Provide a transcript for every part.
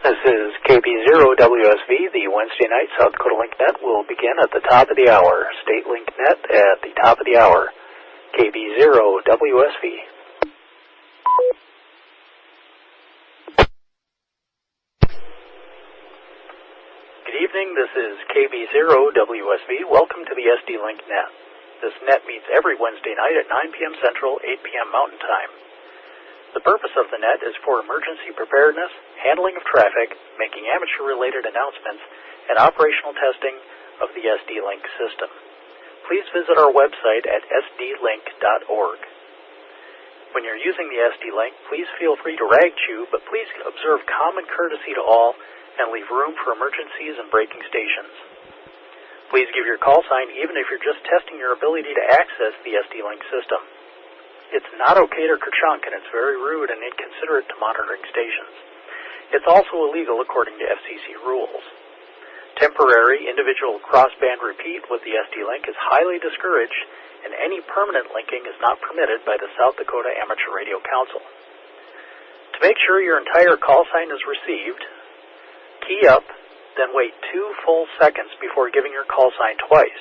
This is KB0WSV. The Wednesday night South Dakota Link Net will begin at the top of the hour. State Link Net at the top of the hour. KB0WSV. Good evening. This is KB0WSV. Welcome to the SD Link Net. This net meets every Wednesday night at 9 p.m. Central, 8 p.m. Mountain Time. The purpose of the net is for emergency preparedness, handling of traffic, making amateur-related announcements, and operational testing of the SD Link system. Please visit our website at sdlink.org. When you're using the SD Link, please feel free to rag chew, but please observe common courtesy to all and leave room for emergencies and braking stations. Please give your call sign even if you're just testing your ability to access the SD Link system. It's not okay to kerchunk, and it's very rude and inconsiderate to monitoring stations. It's also illegal according to FCC rules. Temporary individual crossband repeat with the SD Link is highly discouraged, and any permanent linking is not permitted by the South Dakota Amateur Radio Council. To make sure your entire call sign is received, key up, then wait 2 full seconds before giving your call sign twice,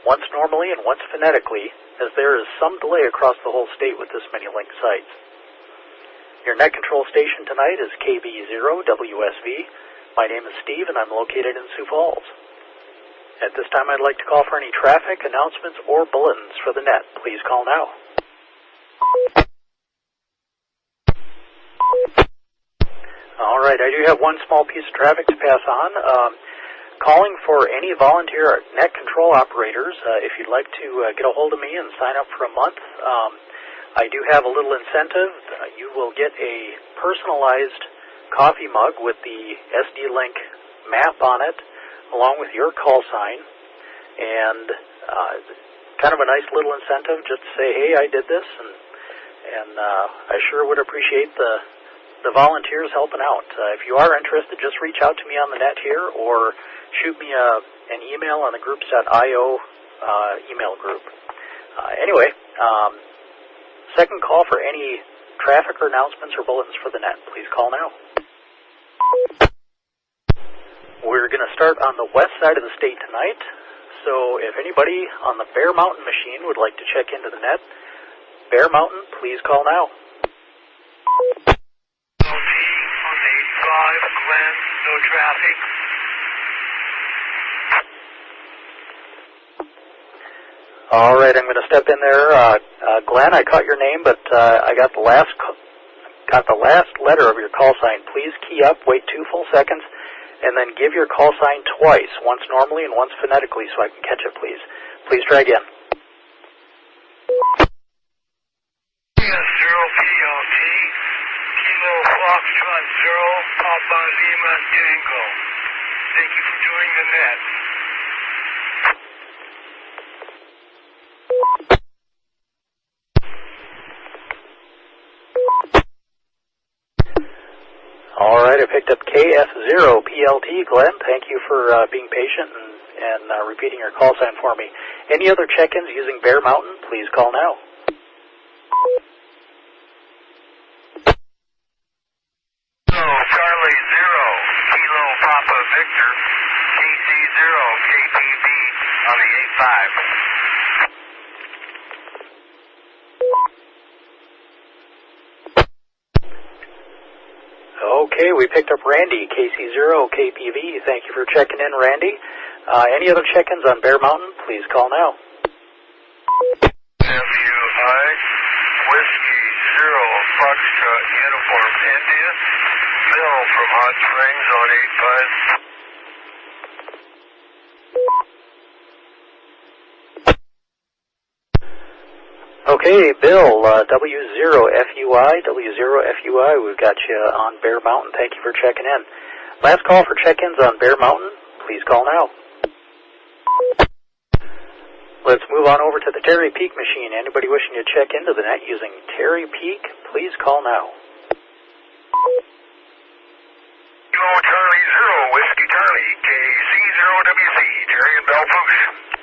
once normally and once phonetically, as there is some delay across the whole state with this many link sites. Your net control station tonight is KB0WSV. My name is Steve, and I'm located in Sioux Falls. At this time, I'd like to call for any traffic, announcements, or bulletins for the net. Please call now. All right, I do have one small piece of traffic to pass on. Calling for any volunteer net control operators. If you'd like to get a hold of me and sign up for a month, I do have a little incentive. You will get a personalized coffee mug with the SD Link map on it, along with your call sign, and kind of a nice little incentive just to say, hey, I did this, and I sure would appreciate the volunteers helping out. If you are interested, just reach out to me on the net here, or shoot me an email on the groups.io email group. Anyway, second call for any traffic or announcements or bulletins for the net. Please call now. We're going to start on the west side of the state tonight, so if anybody on the Bear Mountain machine would like to check into the net, Bear Mountain, please call now. On the 5, Glen, no traffic. All right, I'm going to step in there. Glenn, I caught your name, but I got the last letter of your call sign. Please key up, wait 2 full seconds, and then give your call sign twice, once normally and once phonetically, so I can catch it, please. Please try again. Zero PLT, Kilo Foxtrot 0, Papa Lima Tango. Thank you for doing the net. All right, I picked up KF0PLT. Glenn, thank you for being patient and repeating your call sign for me. Any other check-ins using Bear Mountain, please call now. Charlie 0, Kilo Papa Victor, KC0, KPB on the 85. Okay, we picked up Randy, KC0, KPV. Thank you for checking in, Randy. Any other check-ins on Bear Mountain, please call now. FUI, Whiskey 0, Foxtrot Uniform India, Bill from Hot Springs on 85. Okay, Bill, W0FUI, W0FUI, we've got you on Bear Mountain. Thank you for checking in. Last call for check-ins on Bear Mountain. Please call now. Let's move on over to the Terry Peak machine. Anybody wishing to check into the net using Terry Peak, please call now. Kilo Charlie 0, Whiskey Charlie, KC0WC, Terry and Bell Pooch.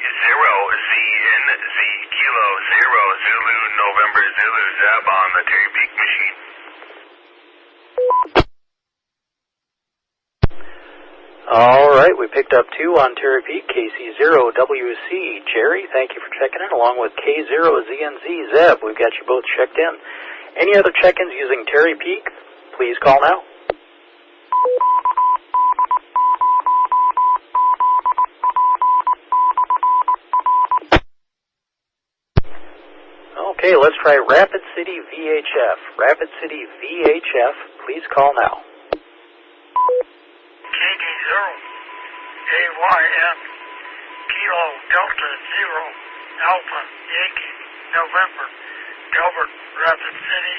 0ZNZ Kilo 0 Zulu November Zulu Zeb on the Terry Peak machine. All right, we picked up 2 on Terry Peak, KC0WC. Jerry, thank you for checking in, along with K0ZNZ. Zeb, we've got you both checked in. Any other check-ins using Terry Peak, please call now. Okay, let's try Rapid City VHF. Rapid City VHF, please call now. KD0 AYN Kilo Delta 0 Alpha Yankee November Delbert Rapid City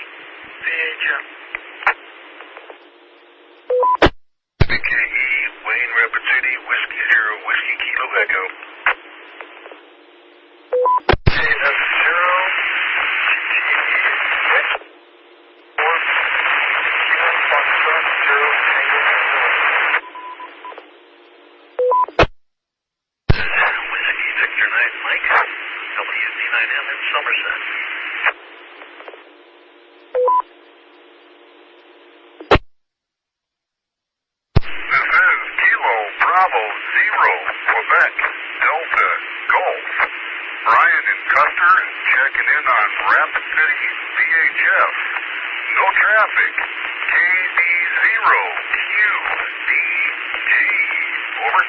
VHF. KE Wayne Rapid City Whiskey 0 Whiskey Kilo Echo. KF0 WC9M in Somerset. This is Kilo Bravo 0 Quebec Delta Golf. Brian and Custer checking in on Rapid City VHF. No traffic. KD0 QDG. Over.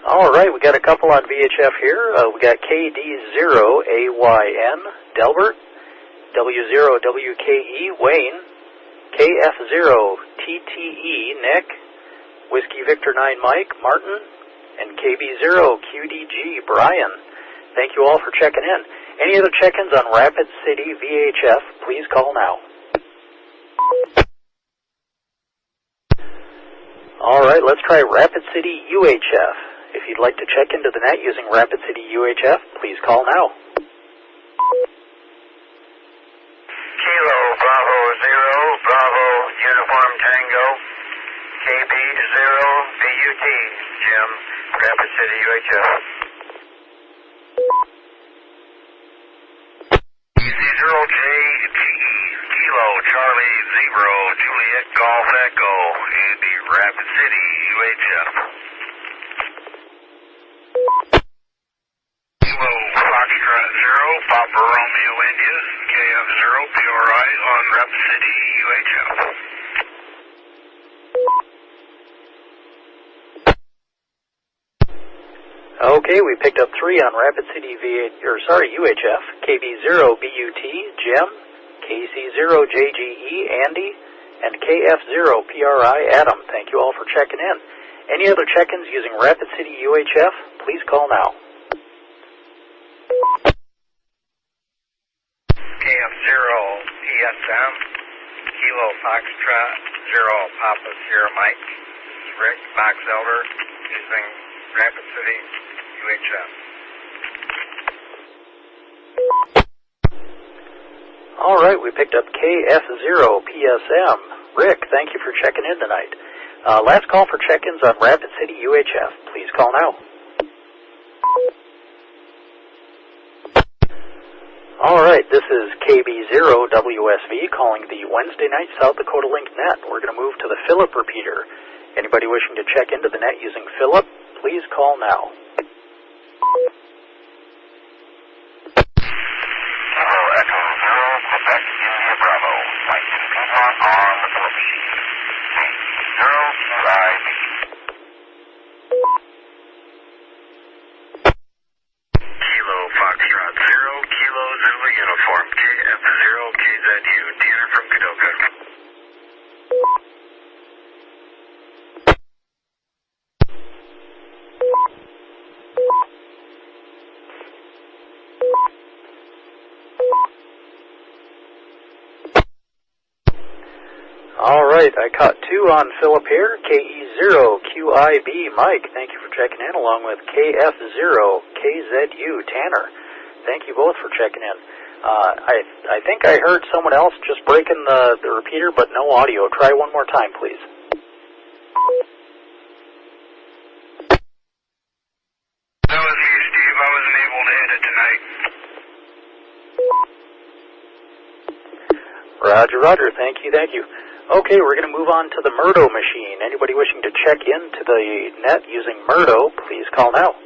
All right, we got a couple on VHF here. We got KD0AYN, Delbert, W0WKE, Wayne, KF0TTE, Nick, Whiskey Victor 9, Mike, Martin, and KB0QDG, Brian. Thank you all for checking in. Any other check-ins on Rapid City VHF, please call now. All right, let's try Rapid City UHF. If you'd like to check into the net using Rapid City UHF, please call now. Kilo Bravo 0 Bravo Uniform Tango KB0 BUT Jim Rapid City UHF. EC0JGE Kilo Charlie 0 Juliet Golf Echo Andy Rapid City UHF. Kilo Foxtrot 0 Papa Romeo India KF0 PRI on Rapid City UHF. Okay, we picked up 3 on Rapid City UHF, KB0BUT, Jim, KC0JGE, Andy, and KF0PRI, Adam. Thank you all for checking in. Any other check-ins using Rapid City UHF, please call now. KF0 PSM, Kilo Foxtrot 0 Papa Sierra Mike. This is Rick Box Elder using Rapid City UHF. All right, we picked up KF0PSM. Rick, thank you for checking in tonight. Last call for check-ins on Rapid City UHF. Please call now. All right, this is KB0WSV calling the Wednesday night South Dakota Link Net. We're going to move to the Phillip repeater. Anybody wishing to check into the net using Phillip, please call now. Kilo Echo 0 Quebec India Bravo. Mike and Piedmont on the Phillip machine. 0 QIB. Kilo Foxtrot 0 Kilo Zulu Uniform KF0 KZU Tanner from Kadoka. All right, I caught 2 on Phillip here. KE0QIB, Mike, thank you for checking in, along with KF0KZU, Tanner. Thank you both for checking in. I think I heard someone else just breaking the repeater, but no audio. Try one more time, please. That was me, Steve. I wasn't able to hit it tonight. Roger, Roger. Thank you, thank you. Okay, we're going to move on to the Murdo machine. Anybody wishing to check into the net using Murdo, please call now.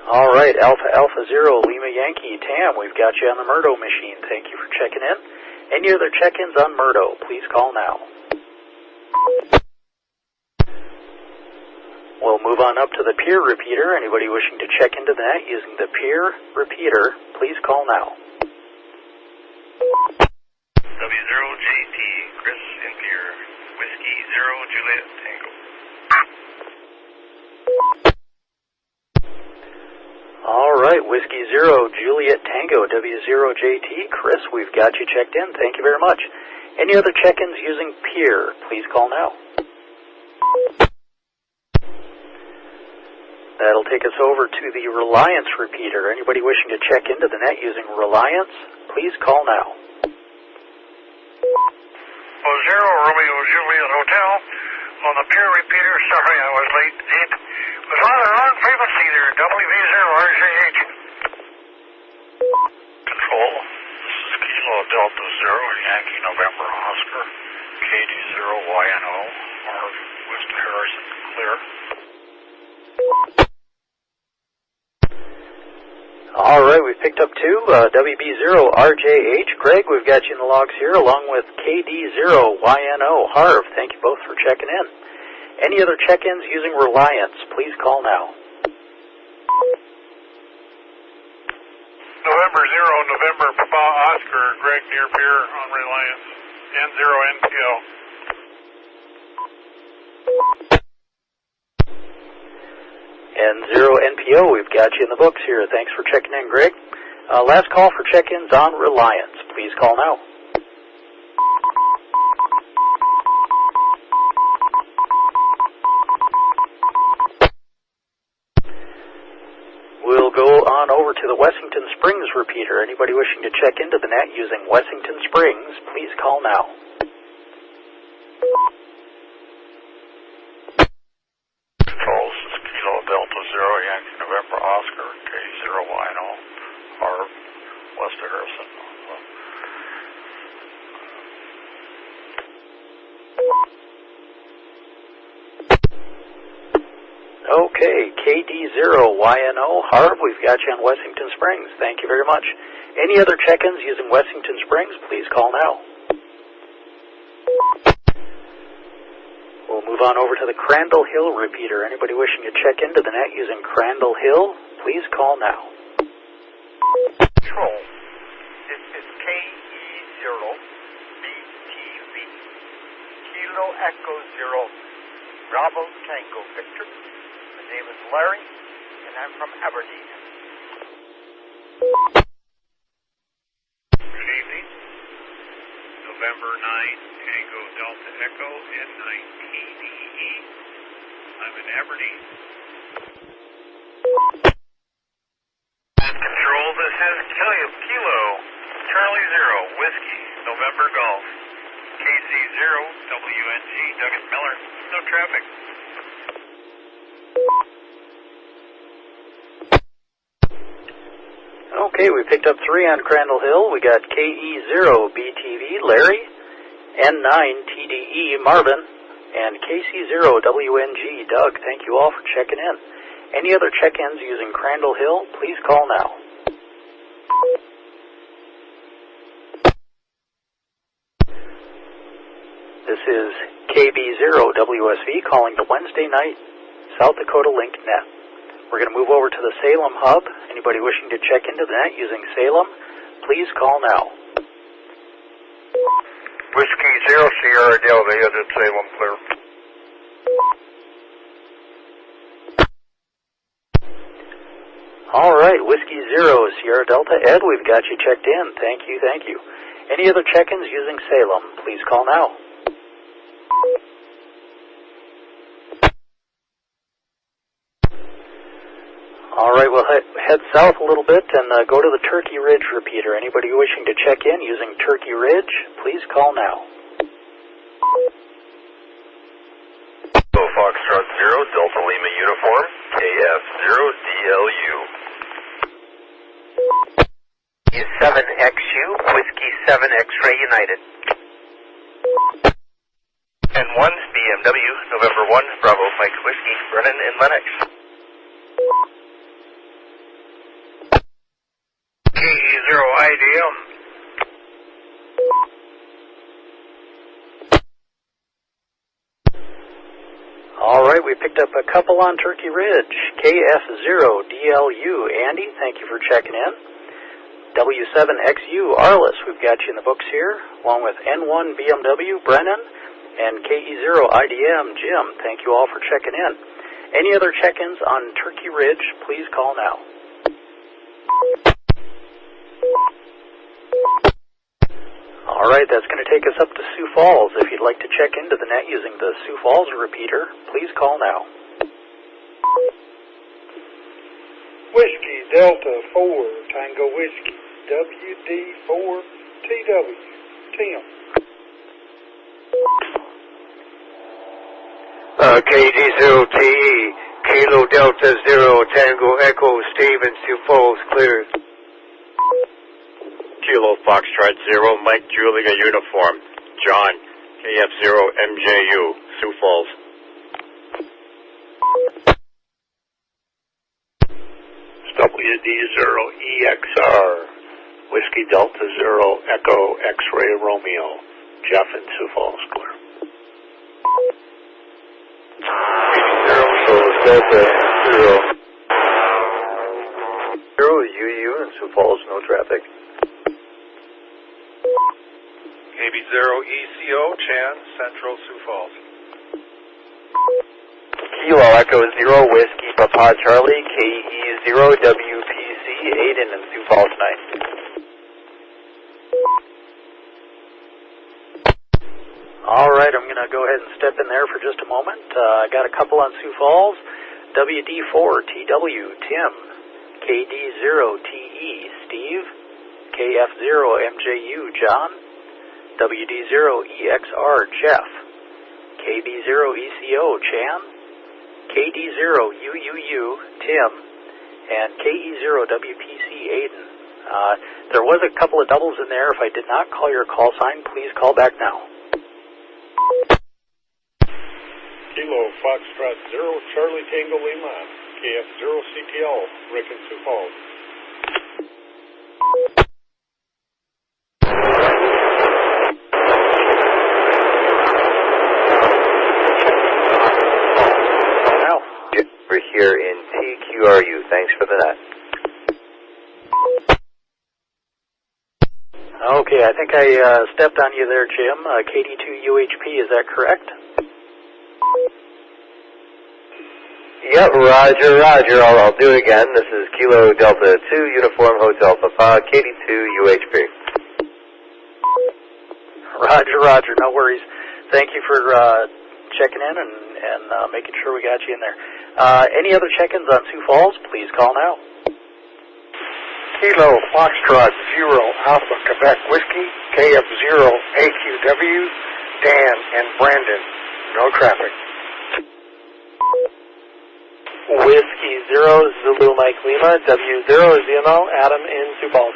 All right, Alpha Zero, Lima Yankee, Tam, we've got you on the Murdo machine. Thank you for checking in. Any other check-ins on Murdo, please call now. We'll move on up to the peer repeater. Anybody wishing to check into that using the peer repeater, please call now. W0JT, Chris in peer, Whiskey 0, Juliet Tango. All right, Whiskey 0, Juliet Tango, W0JT. Chris, we've got you checked in. Thank you very much. Any other check-ins using peer, please call now. That'll take us over to the Reliance repeater. Anybody wishing to check into the net using Reliance, please call now. Well, 0, Romeo, Juliet Hotel. On the peer repeater, sorry I was late. It was on the wrong frequency there, WV0RJH. Control, this is Kilo Delta 0, Yankee November Oscar, KD0YNO, Marv, West Harrison, clear. All right, we've picked up two, WB0RJH. Greg, we've got you in the logs here, along with KD0YNO. Harv, thank you both for checking in. Any other check-ins using Reliance, please call now. November 0, November Papa Oscar, Greg near Pier on Reliance, N0NPO. N0NPO, we've got you in the books here. Thanks for checking in, Greg. Last call for check-ins on Reliance. Please call now. We'll go on over to the Wessington Springs repeater. Anybody wishing to check into the net using Wessington Springs, please call now. Control, this is Kilo Delta 0, Yankee November Oscar, K0YNO, Harv, West Harrison. Okay, KD0YNO, Harv, we've got you on Wessington Springs. Thank you very much. Any other check-ins using Wessington Springs, please call now. We'll move on over to the Crandall Hill repeater. Anybody wishing to check into the net using Crandall Hill, please call now. Control, this is KE0BTV, Kilo Echo 0, Bravo Tango Victor. My name is Larry, and I'm from Aberdeen. Good evening. November 9, Tango Delta Echo, N9 TDE. I'm in Aberdeen. Control, this is Kilo, Charlie 0, Whiskey, November Golf, KC0, WNG, Douglas Miller, no traffic. Okay, we picked up three on Crandall Hill. We got KE0BTV, Larry, N9TDE, Marvin, and KC0WNG, Doug. Thank you all for checking in. Any other check-ins using Crandall Hill, please call now. This is KB0WSV calling the Wednesday night South Dakota Link Net. We're going to move over to the Salem hub. Anybody wishing to check into the net using Salem, please call now. Whiskey 0, Sierra Delta, Ed at Salem, clear. All right, Whiskey 0, Sierra Delta, Ed, we've got you checked in. Thank you, thank you. Any other check-ins using Salem, please call now. All right, we'll head south a little bit and go to the Turkey Ridge repeater. Anybody wishing to check in using Turkey Ridge, please call now. Foxtrot 0, Delta Lima Uniform, KF0DLU. U7XU, Whiskey 7 X-Ray United. N1 BMW, November 1, Bravo Mike Whiskey, Brennan and Lennox. KE0IDM. All right, we picked up a couple on Turkey Ridge. KF0DLU, Andy, thank you for checking in. W7XU, Arliss, we've got you in the books here, along with N1 BMW, Brennan, and KE0IDM, Jim. Thank you all for checking in. Any other check-ins on Turkey Ridge, please call now. All right, that's going to take us up to Sioux Falls. If you'd like to check into the net using the Sioux Falls repeater, please call now. Whiskey Delta 4 Tango Whiskey WD4TW Tim. KD0TE Kilo Delta 0 Tango Echo Steven Sioux Falls cleared. Kilo Foxtrot 0, Mike Julia Uniform, John, KF0MJU, Sioux Falls. WD0EXR Whiskey Delta 0 Echo X-Ray Romeo, Jeff in Sioux Falls clear. Delta 0. 0 UU in Sioux Falls, no traffic. KB0ECO Chan, Central Sioux Falls. Kilo Echo 0 Whiskey Papa Charlie, KE0WPC Aiden in Sioux Falls tonight. All right, I'm going to go ahead and step in there for just a moment. I got a couple on Sioux Falls. WD4TW Tim, KD0TE Steve, KF0MJU John, WD0EXR Jeff, KB0ECO Chan, KD0UUU Tim, and KE0WPC Aiden. There was a couple of doubles in there. If I did not call your call sign, please call back now. Kilo Foxtrot 0 Charlie Tango Lima KF0CTL Rick in Sioux Falls. We're here in TQRU. Thanks for the net. Okay, I think I stepped on you there, Jim. KD2UHP, is that correct? Yep, roger. I'll do it again. This is Kilo Delta 2 Uniform Hotel Papa, KD2UHP. Roger, no worries. Thank you for checking in and making sure we got you in there. Any other check-ins on Sioux Falls, please call now. Kilo Foxtrot 0 Alpha Quebec Whiskey KF0 AQW Dan and Brandon. No traffic. Whiskey 0 Zulu Mike Lima, W0 ZML Adam in Sioux Falls.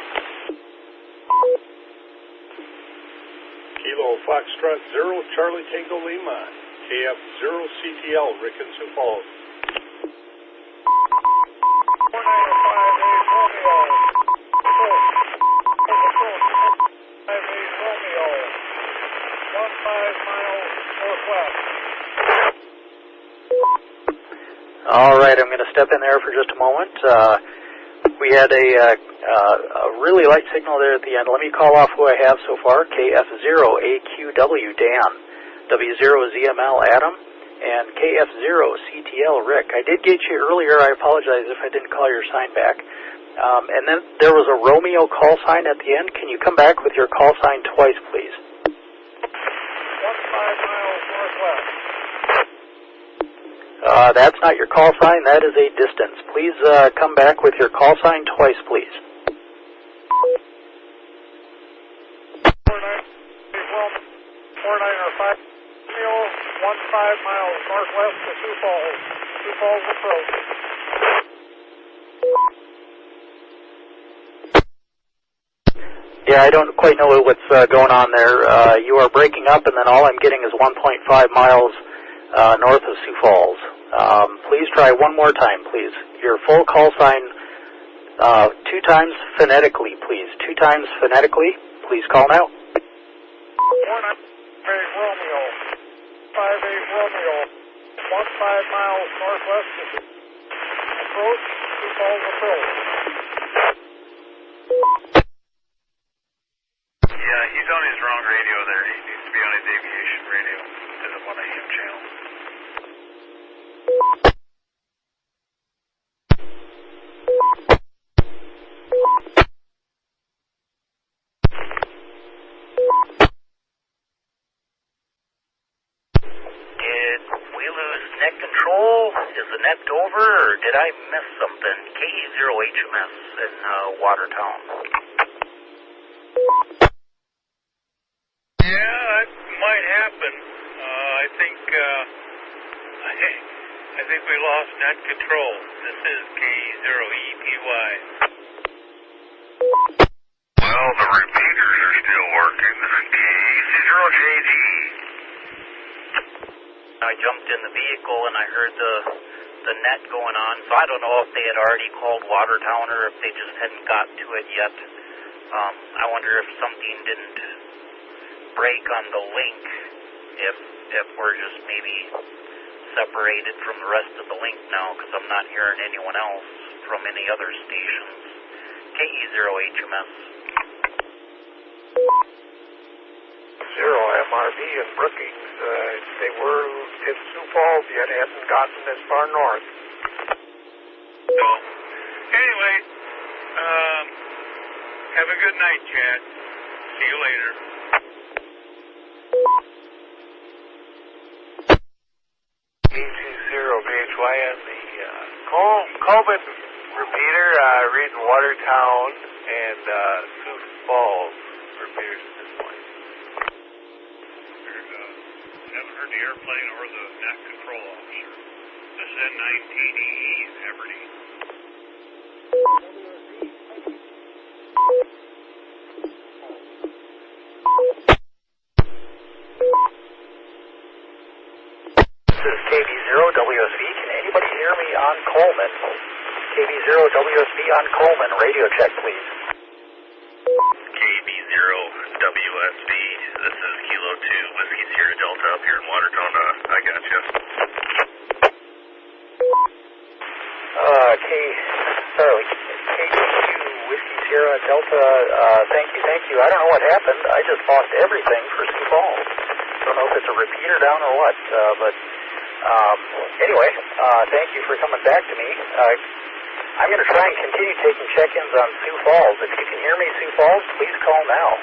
Kilo Foxtrot 0 Charlie Tango Lima KF0CTL Rick in Sioux Falls. 15 miles northwest. All right, I'm going to step in there for just a moment. We had a really light signal there at the end. Let me call off who I have so far. KF0AQW Dan, W0ZML Adam, and KF0CTL Rick. I did get you earlier. I apologize if I didn't call your sign back. And then there was a Romeo call sign at the end. Can you come back with your call sign twice, please? 15 miles northwest. That's not your call sign. That is a distance. Please come back with your call sign twice, please. 495, 15 miles northwest. Falls approach. Yeah, I don't quite know what's going on there. You are breaking up, and then all I'm getting is 1.5 miles north of Sioux Falls. Please try one more time, please. Your full call sign 2 times phonetically, please. 2 times phonetically. Please call now. 1-8 Romeo, 5-8 Romeo, 15 miles northwest of approach, Sioux Falls approach. Yeah, he's on his wrong radio there. He needs to be on his aviation radio to the 1 AM channel. Did we lose net control? Is the net over, or did I miss something? KE0HMS in Watertown. Yeah, that might happen. I think we lost net control. This is KE0EPY. Well, the repeaters are still working. This is KE0JG. I jumped in the vehicle and I heard the net going on, so I don't know if they had already called Watertown or if they just hadn't got to it yet. I wonder if something didn't break on the link, if we're just maybe separated from the rest of the link now, because I'm not hearing anyone else from any other stations. KE0HMS. 0 MRV in Brookings. They were in Sioux Falls yet, hadn't gotten as far north. So, anyway, have a good night, Chad. See you later. E20BHY on the Coleman repeater, reading Watertown and Sioux Falls repeaters at this point. Haven't heard the airplane or the net control officer. This is N19EE in Aberdeen. This is KB0WSV. Can anybody hear me on Coleman? KB0WSV on Coleman. Radio check, please. KB0WSB, this is Kilo 2, Whiskey Sierra Delta up here in Watertown. I got you. KD2 Whiskey Sierra Delta, thank you. I don't know what happened. I just lost everything for Sioux Falls. Don't know if it's a repeater down or what, but anyway, thank you for coming back to me. I'm going to try and continue taking check-ins on Sioux Falls. If you can hear me, Sioux Falls, please call now.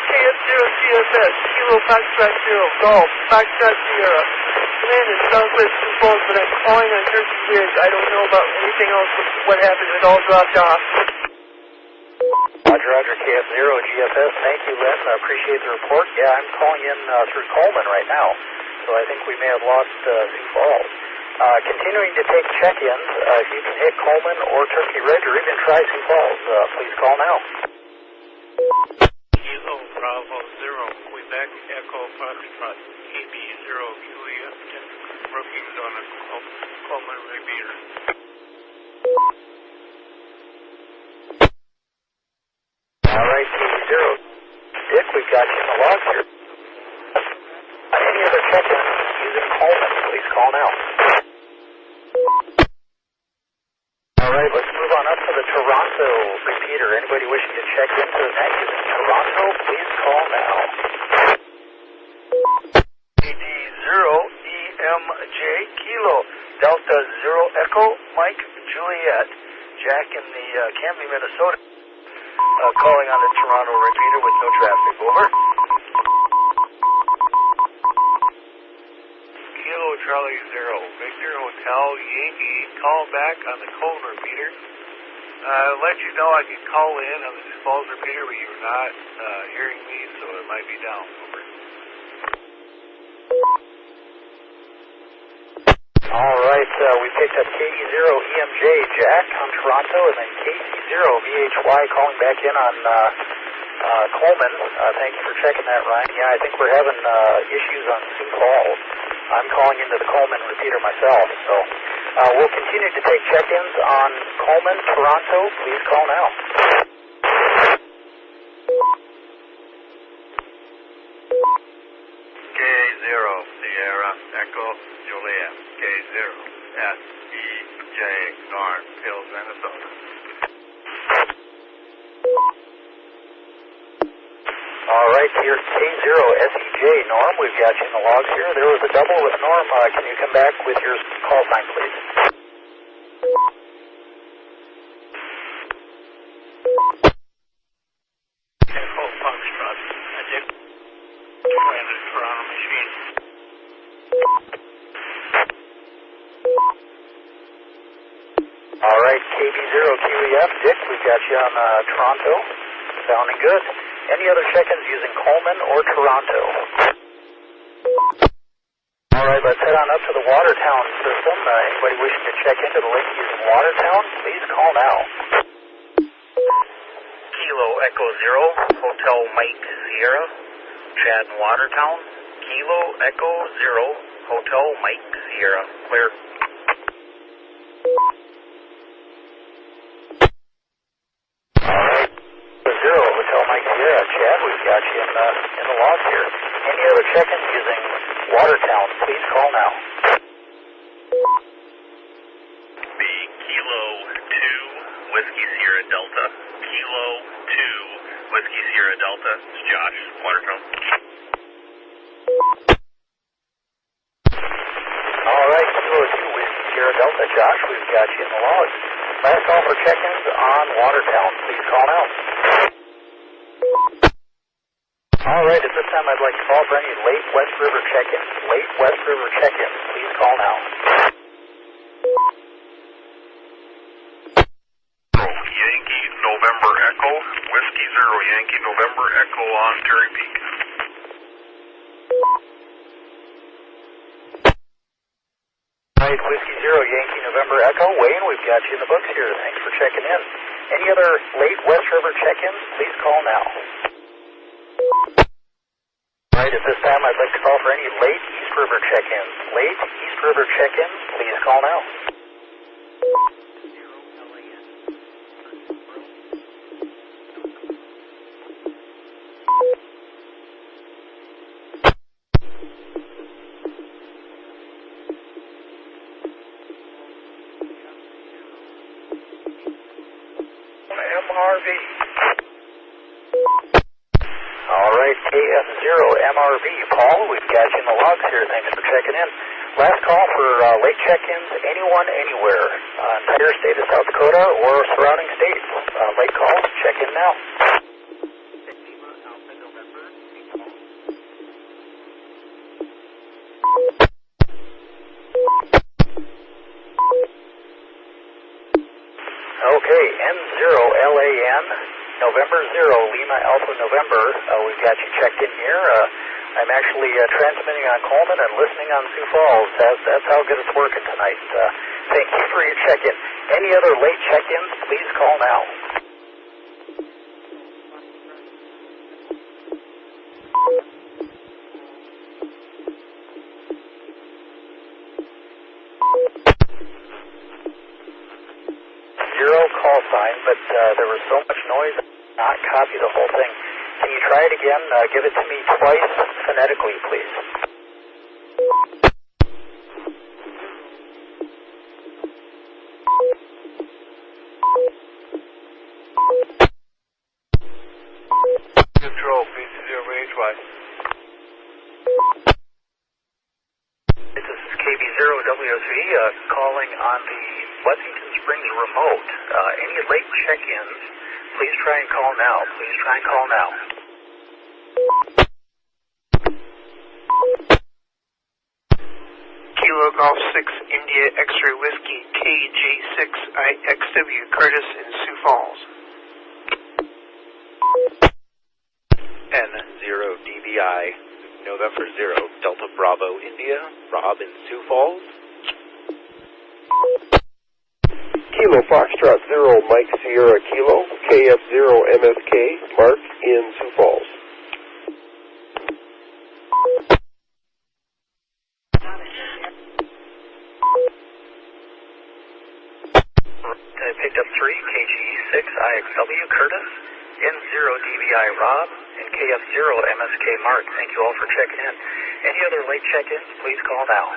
KF0 CSS, Kilo Foxtrot 0, Golf, Foxtrot Sierra. Land in southwest Sioux Falls, but I'm calling on Turkey Ridge. I don't know about anything else. What happened? It all dropped off. Roger, KF0 GFS. Thank you, Len. I appreciate the report. Yeah, I'm calling in through Coleman right now, so I think we may have lost Sioux Falls. Continuing to take check-ins. If you can hit Coleman or Turkey Ridge or even try Sioux Falls, please call now. Kilo Bravo 0, Quebec Echo Foxtrot, KB0 Juliet, Brookings on a Coleman repeater. All right, KB0. Dick, we've got you in the logs here. Any other check-ins using Coleman, please call now. All right, let's move on up to the Toronto repeater. Anybody wishing to check into the net using Toronto, please call now. ED0EMJ Kilo Delta 0 Echo Mike Juliet Jack in the Canby, Minnesota. Calling on the Toronto repeater with no traffic. Over. Kilo Charlie 0 Victor Hotel Yankee. Call back on the Coleman repeater. Let you know I can call in on the Sioux Falls repeater, but you're not hearing me, so it might be down. Over. right, we picked up KD0 EMJ Jack on Toronto, and then KC0 VHY calling back in on Coleman. Thank you for checking that, Ryan. Yeah, I think we're having issues on Sioux Falls. I'm calling into the Coleman repeater myself, so we'll continue to take check-ins on Coleman, Toronto. Please call now. K0 Sierra Echo Juliet K0 SEJ Norm Hills, Minnesota. All right, here's K0 SEJ Norm. We've got you in the logs here. There was a double with Norm. Can you come back with your call sign, please? Echo Foxtrot. I did landed Toronto machine. All right, KB0 QEF. Dick, we've got you on Toronto. Sounding good. Any other check-ins using Coleman or Toronto? All right, let's head on up to the Watertown system. Anybody wishing to check into the link using Watertown, please call now. Kilo Echo 0, Hotel Mike Sierra, Chad in Watertown. Kilo Echo 0, Hotel Mike Sierra, clear. Zero, Hotel Mike Sierra. Chad, we've got you in the log here. Any other check-ins using Watertown, please call now. B Kilo 2 Whiskey Sierra Delta. Kilo 2 Whiskey Sierra Delta. It's Josh, Watertown. All right, Kilo 2 Whiskey Sierra Delta. Josh, we've got you in the log. Last call for check-ins on Watertown. Please call now. All right, at this time I'd like to call for any late West River check-ins. Late West River check-ins. Please call now. Yankee November Echo, Whiskey 0 Yankee November Echo on Terry Peak. All right, Whiskey 0 Yankee November Echo. Wayne, we've got you in the books here. Thanks for checking in. Any other late West River check-ins? Please call now. All right, at this time I'd like to call for any late East River check-ins. Late East River check-ins, please call now. MRV. All right, KF0 MRV. Paul, we've got you in the logs here. Thanks for checking in. Last call for late check-ins, anyone, anywhere. Entire state of South Dakota or surrounding states. Late calls, check in now. Okay, N0LAN, November 0, Lima Alpha November. We've got you checked in here. I'm actually transmitting on Coleman and listening on Sioux Falls. That's how good it's working tonight. Thank you for your check-in. Any other late check-ins, please call now. Call sign, but there was so much noise, I did not copy the whole thing. Can you try it again? Give it to me twice phonetically, please. Control, BC0HY. This is KB0WSV calling on the Lexington Springs remote. Any late check-ins, please try and call now. Please try and call now. Kilo Golf 6 India X-Ray Whiskey KJ6IXW Curtis in Sioux Falls. N0DBI November 0 Delta Bravo India Rob in Sioux Falls. Kilo Foxtrot 0 Mike Sierra Kilo, KF0 MSK, Mark in Sioux Falls. I picked up 3, KG6 IXW Curtis, N0 DVI Rob, and KF0 MSK Mark. Thank you all for checking in. Any other late check-ins, please call now.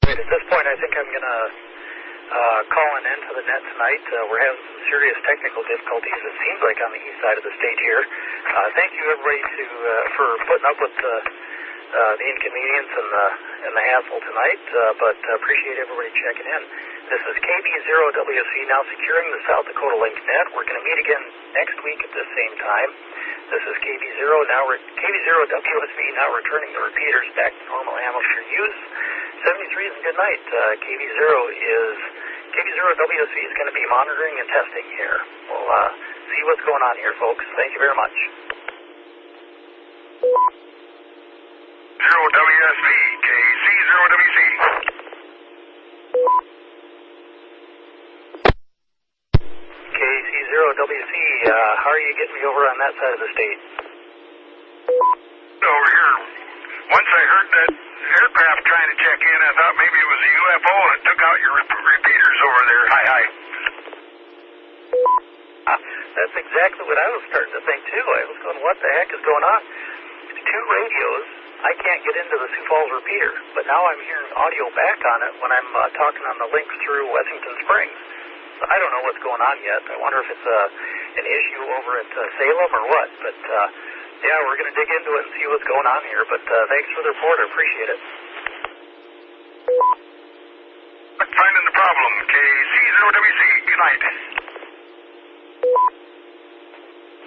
At this point, I think I'm going to call an end to the net tonight. We're having some serious technical difficulties, it seems like, on the east side of the state here. Thank you, everybody, for putting up with the inconvenience and the hassle tonight, but appreciate everybody checking in. This is KB0WSV now securing the South Dakota Link Net. We're going to meet again next week at the same time. This is KB0WSV now returning the repeaters back to normal Hampshire use. 73 is good night. KB0WSV is going to be monitoring and testing here. We'll see what's going on here, folks. Thank you very much. 0WSV, KC0WC. KC0WC, how are you getting me over on that side of the state? Over here. Once I heard that aircraft trying to check in, I thought maybe it was a UFO that took out your repeaters over there. Hi. That's exactly what I was starting to think, too. I was going, what the heck is going on? 2 radios. I can't get into the Sioux Falls repeater, but now I'm hearing audio back on it when I'm talking on the link through Wessington Springs. So I don't know what's going on yet. I wonder if it's an issue over at Salem or what, but yeah, we're going to dig into it and see what's going on here, but thanks for the report. I appreciate it. Finding the problem. KC0WC, good night.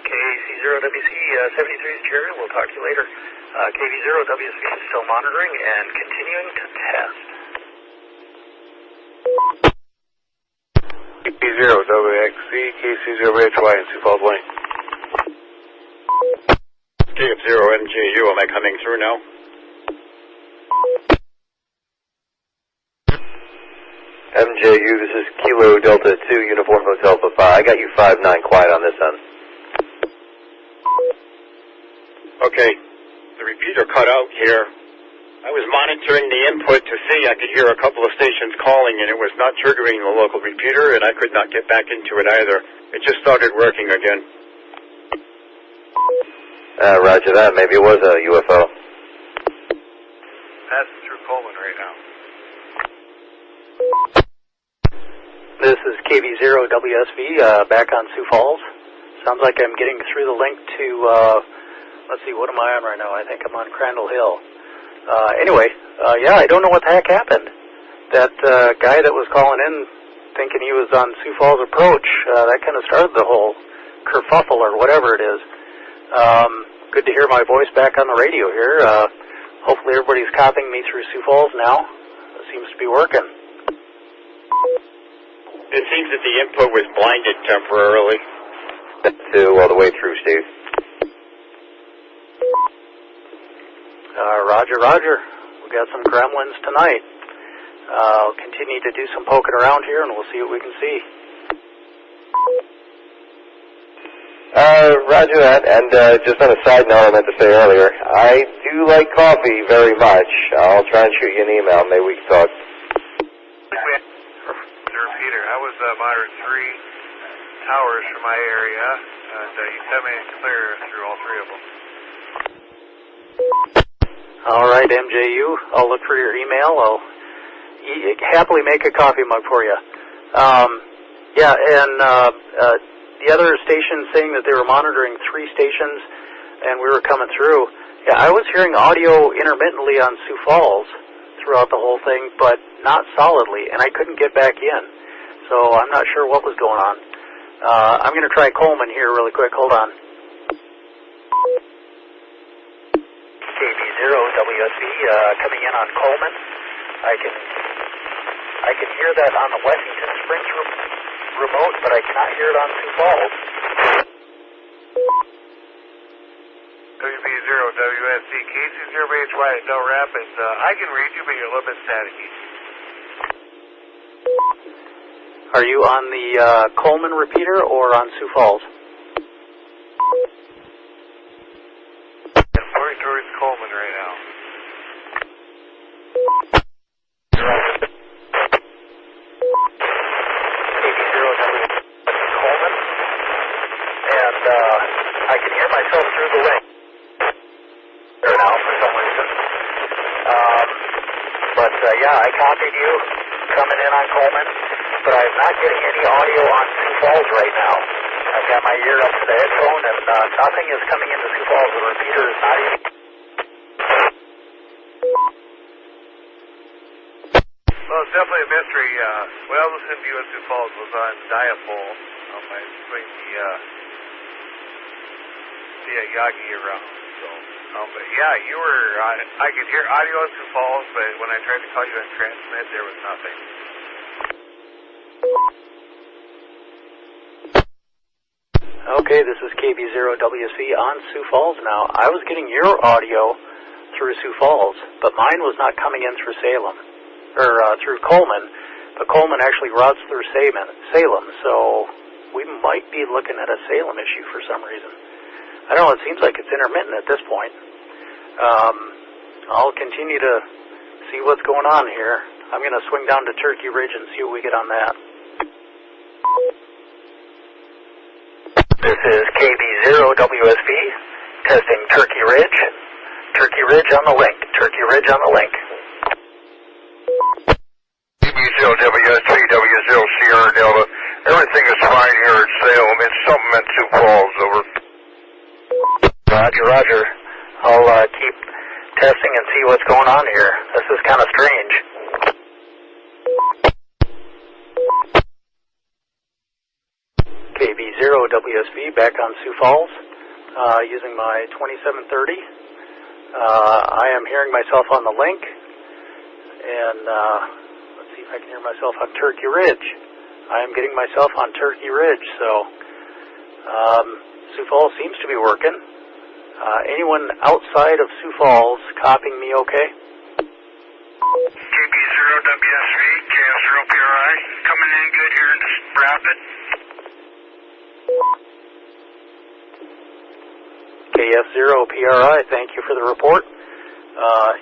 KC0WC, 73's Jerry. We'll talk to you later. KV0WSV is still monitoring and continuing to test. KP0WXC, KC0HY in Sioux Falls Lane. KF0MJU, am I coming through now? MJU, this is Kilo Delta 2, Uniform Hotel Papa. I got you 5-9 quiet on this end. Okay, the repeater cut out here. I was monitoring the input to see. I could hear a couple of stations calling, and it was not triggering the local repeater, and I could not get back into it either. It just started working again. Roger that. Maybe it was a UFO. Passing through Coleman right now. This is KV0WSV back on Sioux Falls. Sounds like I'm getting through the link to, let's see, what am I on right now? I think I'm on Crandall Hill. Anyway, yeah, I don't know what the heck happened. That guy that was calling in thinking he was on Sioux Falls approach, that kind of started the whole kerfuffle or whatever it is. Good to hear my voice back on the radio here. Hopefully everybody's copying me through Sioux Falls now. It seems to be working. It seems that the input was blinded temporarily. All the way through, Steve. Roger. We got some gremlins tonight. I'll continue to do some poking around here, and we'll see what we can see. Roger that. And just on a side note, I meant to say earlier, I do like coffee very much. I'll try and shoot you an email. Maybe we can talk. Peter, I was monitoring 3 towers from my area, and you sent me clear through all 3 of them. All right, MJU, I'll look for your email. I'll happily make a coffee mug for you. Yeah, and the other station saying that they were monitoring 3 stations and we were coming through. Yeah, I was hearing audio intermittently on Sioux Falls throughout the whole thing, but not solidly, and I couldn't get back in. So I'm not sure what was going on. I'm going to try Coleman here really quick. Hold on. KB0WSV coming in on Coleman. I can hear that on the Wessington Springs remote, but I cannot hear it on Sioux Falls. WSC, KC0HY at Del Rapids. I can read you, but you're a little bit staticky. Are you on the Coleman repeater or on Sioux Falls? I'm going towards Coleman right now. Coleman, and I can hear myself through the link there now for some reason. But yeah, I copied you coming in on Coleman, but I'm not getting any audio on Sioux Falls right now. I've got my ear up to the headphone, and nothing is coming into Sioux Falls. The repeater is not even. Well, it's definitely a mystery. What I listened to you at Sioux Falls was on diapole. I swing the Yagi around. So, but yeah, you were. I could hear audio at Sioux Falls, but when I tried to call you on transmit, there was nothing. Okay, this is KB0WC on Sioux Falls now. I was getting your audio through Sioux Falls, but mine was not coming in through Salem, or through Coleman, but Coleman actually routes through Salem, so we might be looking at a Salem issue for some reason. I don't know, it seems like it's intermittent at this point. I'll continue to see what's going on here. I'm going to swing down to Turkey Ridge and see what we get on that. This is KB0WSB, testing Turkey Ridge. Turkey Ridge on the link. Turkey Ridge on the link. KB0WSB, W0 Sierra Delta. Everything is fine here at Salem. It's something at Sioux Falls, over. Roger, roger. I'll keep testing and see what's going on here. This is kind of strange. KB0WSB back on Sioux Falls using my 2730. I am hearing myself on the link, and let's see if I can hear myself on Turkey Ridge. I am getting myself on Turkey Ridge, so Sioux Falls seems to be working. Anyone outside of Sioux Falls copying me okay? KB0WSV, KF0PRI, coming in good here in Rapid. KF0PRI, thank you for the report.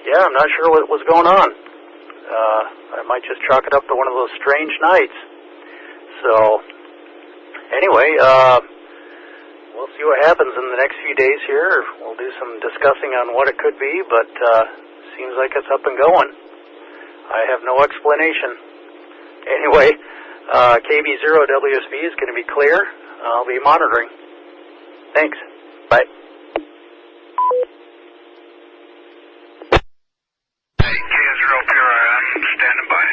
Yeah, I'm not sure what was going on. I might just chalk it up to one of those strange nights. So, anyway, we'll see what happens in the next few days here. We'll do some discussing on what it could be, but seems like it's up and going. I have no explanation. Anyway, KB0WSB is going to be clear. I'll be monitoring. Thanks. Bye. Hey, KF0PRI, I'm standing by.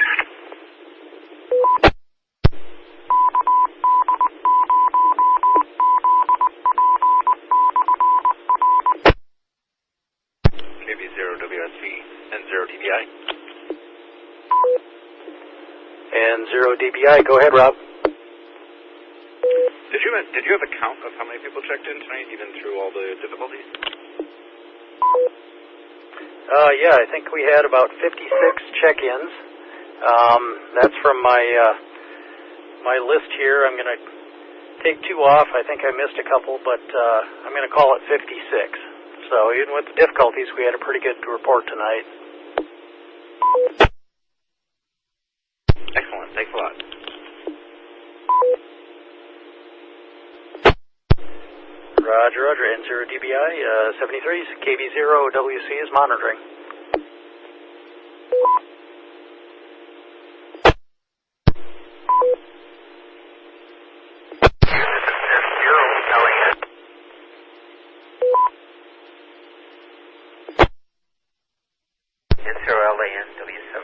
KB0WSV and 0DBI. And 0DBI, go ahead, Rob. Did you have a count of how many people checked in tonight, even through all the difficulties? Yeah, I think we had about 56 check-ins. That's from my list here. I'm going to take 2 off. I think I missed a couple, but I'm going to call it 56. So even with the difficulties, we had a pretty good report tonight. Excellent. Thanks a lot. Roger, roger. And 0DBI, 73's KB0WC is monitoring. N0LAN, W7.